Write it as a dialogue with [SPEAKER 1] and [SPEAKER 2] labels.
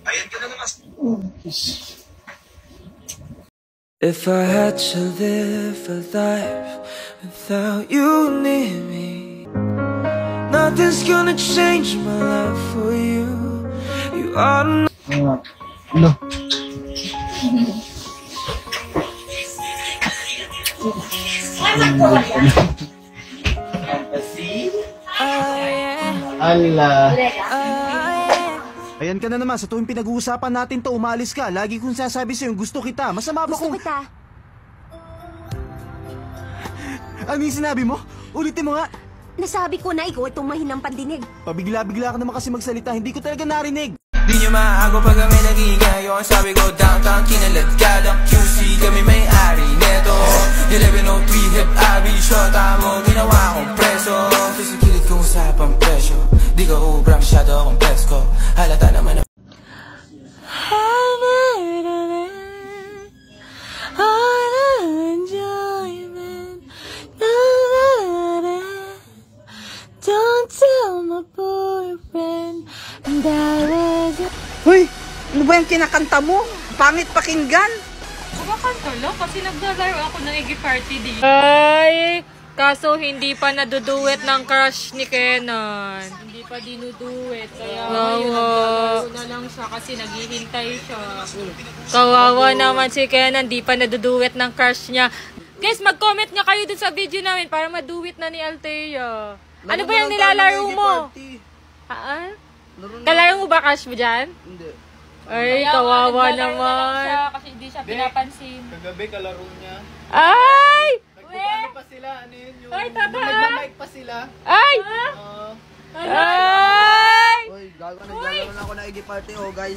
[SPEAKER 1] Ayan ka na naman.
[SPEAKER 2] If I had to live a life without you near me, nothing's gonna change my life for you. You are
[SPEAKER 3] No. Allah.
[SPEAKER 4] Ayan ka na naman, sa tuwing pinag-uusapan natin to, umalis ka. Lagi kong sasabi sa'yo, gusto kita. Masama ba kung...
[SPEAKER 5] Gusto kita.
[SPEAKER 4] Ano yung sinabi mo? Ulitin mo nga.
[SPEAKER 5] Nasabi ko na ikaw itong mahinang pandinig.
[SPEAKER 4] Pabigla-bigla ka naman kasi magsalita, hindi ko talaga narinig.
[SPEAKER 2] di nyo maago pag kami nag-iingay. Yung sabi ko downtown, kinalad ka lang QC, kami may-ari neto 1103 hip abi, shota mo, ginawa kong preso. Pisikilid kong usapang presyo, di ka ubra, masyado akong presko. Halata naman na
[SPEAKER 6] Don't tell my boyfriend that was it.
[SPEAKER 7] Hoy, ano ba yung kinakanta mo? Pangit pakinggan.
[SPEAKER 6] Kumakanta lang kasi naglalaro ako ng Iggy Party din. Ay, kaso hindi pa naduduet ng crush ni Kenan. Hindi pa dinuduet. Kaya ngayon naglalaro na lang siya kasi naghihintay siya. Kawawa naman si Kenan, di pa naduduet ng crush niya. Guys, mag-comment nga kayo dun sa video namin para maduet na ni Althea. Ano ba yung nilalaro mo? Haan? Kalaro mo ba crush mo dyan?
[SPEAKER 3] Hindi.
[SPEAKER 6] Ay, kawawa naman. Kasi hindi siya pinapansin.
[SPEAKER 3] Kagabi kalaro niya.
[SPEAKER 6] Ay!
[SPEAKER 3] Nagpapano pa sila? Ano yun yung...
[SPEAKER 6] Ay, tata!
[SPEAKER 3] Nagmamic pa sila.
[SPEAKER 6] Ay!
[SPEAKER 3] Oo.
[SPEAKER 6] Ay!
[SPEAKER 3] Uy, gago na. Naglalaro na ako ng Iggy Party. Oh, guys.